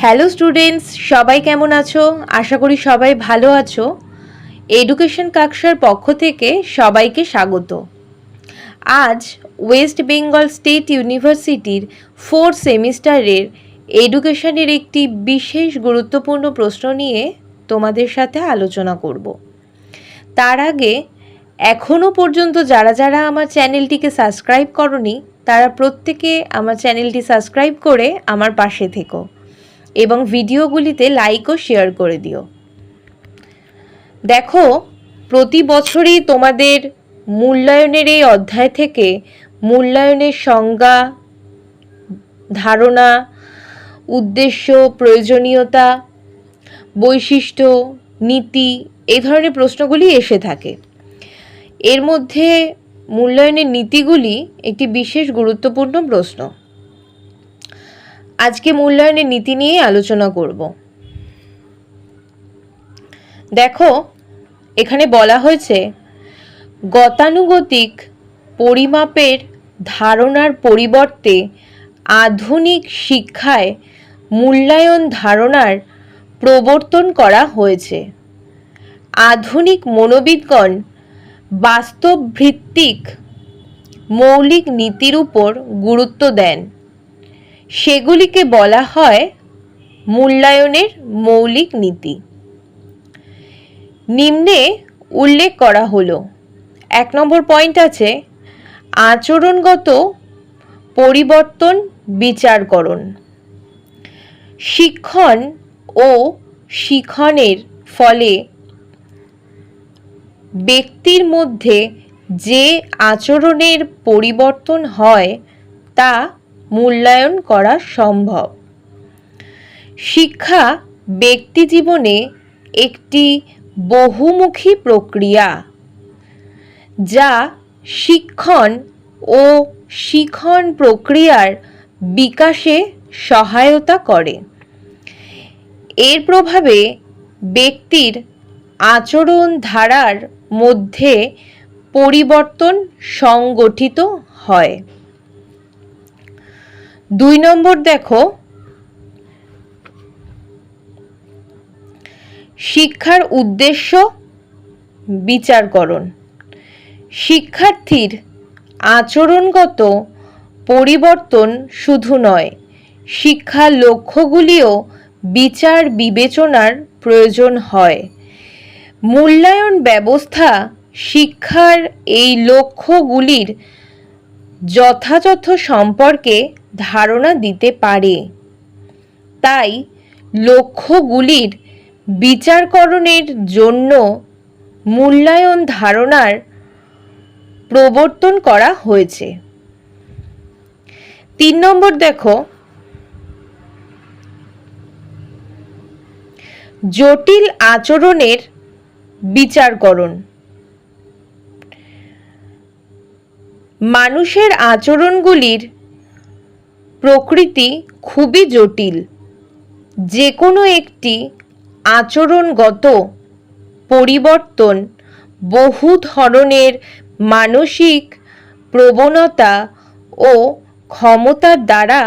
Hello students, সবাই কেমন আছো? আশা করি সবাই ভালো আছো। এডুকেশন কাকশার পক্ষ থেকে সবাইকে স্বাগত। আজ ওয়েস্ট বেঙ্গল স্টেট ইউনিভার্সিটির 4th সেমিস্টারের এডুকেশনের একটি বিশেষ গুরুত্বপূর্ণ প্রশ্ন নিয়ে তোমাদের সাথে আলোচনা করব। তার আগে এখনও পর্যন্ত যারা আমার চ্যানেলটিকে সাবস্ক্রাইব করনি তারা প্রত্যেকে আমার চ্যানেলটি সাবস্ক্রাইব করে আমার পাশে থেকো এবং ভিডিওগুলিতে লাইক ও শেয়ার করে দিও। দেখো, প্রতি বছরই তোমাদের মূল্যায়নের এই অধ্যায় থেকে মূল্যায়নের সংজ্ঞা, ধারণা, উদ্দেশ্য, প্রয়োজনীয়তা, বৈশিষ্ট্য, নীতি এই ধরনের প্রশ্নগুলি এসে থাকে। এর মধ্যে মূল্যায়নের নীতিগুলি একটি বিশেষ গুরুত্বপূর্ণ প্রশ্ন। আজকে মূল্যায়নের নীতি নিয়ে আলোচনা করব। দেখো, এখানে বলা হয়েছে গতানুগতিক পরিমাপের ধারণার পরিবর্তে আধুনিক শিক্ষায় মূল্যায়ন ধারণার প্রবর্তন করা হয়েছে। আধুনিক মনোবিদগণ বাস্তব ভিত্তিক মৌলিক নীতির উপর গুরুত্ব দেন। সেগুলিকে বলা হয় মূল্যায়নের মৌলিক নীতি। নিম্নে উল্লেখ করা হলো। 1 নম্বর পয়েন্ট আছে আচরণগত পরিবর্তন বিচারকরণ। শিক্ষণ ও শিখনের ফলে ব্যক্তির মধ্যে যে আচরণের পরিবর্তন হয় তা মূল্যায়ন করা সম্ভব। শিক্ষা ব্যক্তি জীবনে একটি বহুমুখী প্রক্রিয়া যা শিক্ষণ ও শিখন প্রক্রিয়ার বিকাশে সহায়তা করে। এর প্রভাবে ব্যক্তির আচরণ ধারার মধ্যে পরিবর্তন সংগঠিত হয়। 2 নম্বর দেখো, শিক্ষার উদ্দেশ্য বিচারকরণ। শিক্ষার্থীর আচরণগত পরিবর্তন শুধু নয়, শিক্ষার লক্ষ্যগুলিও বিচার বিবেচনার প্রয়োজন হয়। মূল্যায়ন ব্যবস্থা শিক্ষার এই লক্ষ্যগুলির যথাযথ সম্পর্কে ধারণা দিতে পারে। তাই লক্ষ্যগুলির বিচারকরণের জন্য মূল্যায়ন ধারণার প্রবর্তন করা হয়েছে। 3 নম্বর দেখো, জটিল আচরণের বিচারকরণ। মানুষের আচরণগুলির প্রকৃতি খুবই জটিল। যে কোনো একটি আচরণগত পরিবর্তন বহু ধরনের মানসিক প্রবণতা ও ক্ষমতার দ্বারা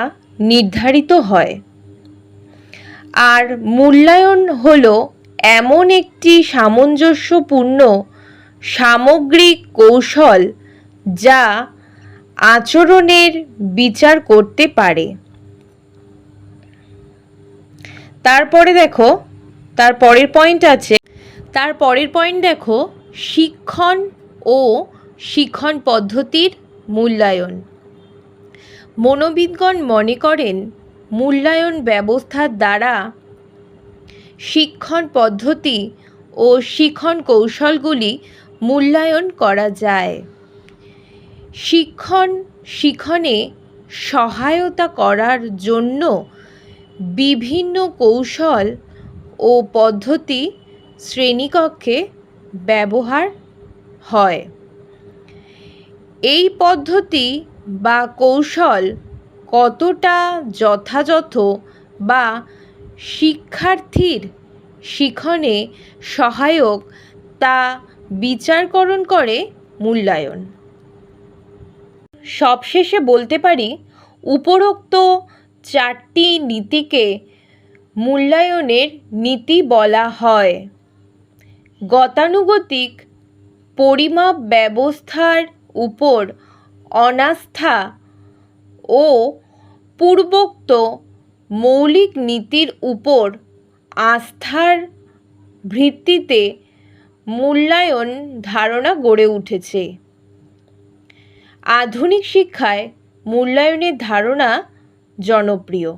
নির্ধারিত হয়। আর মূল্যায়ন হলো এমন একটি সামঞ্জস্যপূর্ণ সামগ্রিক কৌশল যা আচরণের বিচার করতে পারে। তারপরে দেখো, তার পরের পয়েন্ট দেখো, শিক্ষণ ও শিখন পদ্ধতির মূল্যায়ন। মনোবিদগণ মনে করেন মূল্যায়ন ব্যবস্থার দ্বারা শিক্ষণ পদ্ধতি ও শিখন কৌশলগুলি মূল্যায়ন করা যায়। শিখনে সহায়তা করার জন্য বিভিন্ন কৌশল ও পদ্ধতি শ্রেণীকক্ষে ব্যবহার হয়। এই পদ্ধতি বা কৌশল কতটা যথাযথ বা শিক্ষার্থীর শিখনে সহায়ক তা বিচারকরণ করে মূল্যায়ন। সবশেষে বলতে পারি উপরোক্ত 4টি নীতিকে মূল্যায়নের নীতি বলা হয়। গতানুগতিক পরিমাপ ব্যবস্থার উপর অনাস্থা ও পূর্বোক্ত মৌলিক নীতির উপর আস্থার ভিত্তিতে মূল্যায়ন ধারণা গড়ে উঠেছে। আধুনিক শিক্ষায় মূল্যায়নের ধারণা জনপ্রিয়।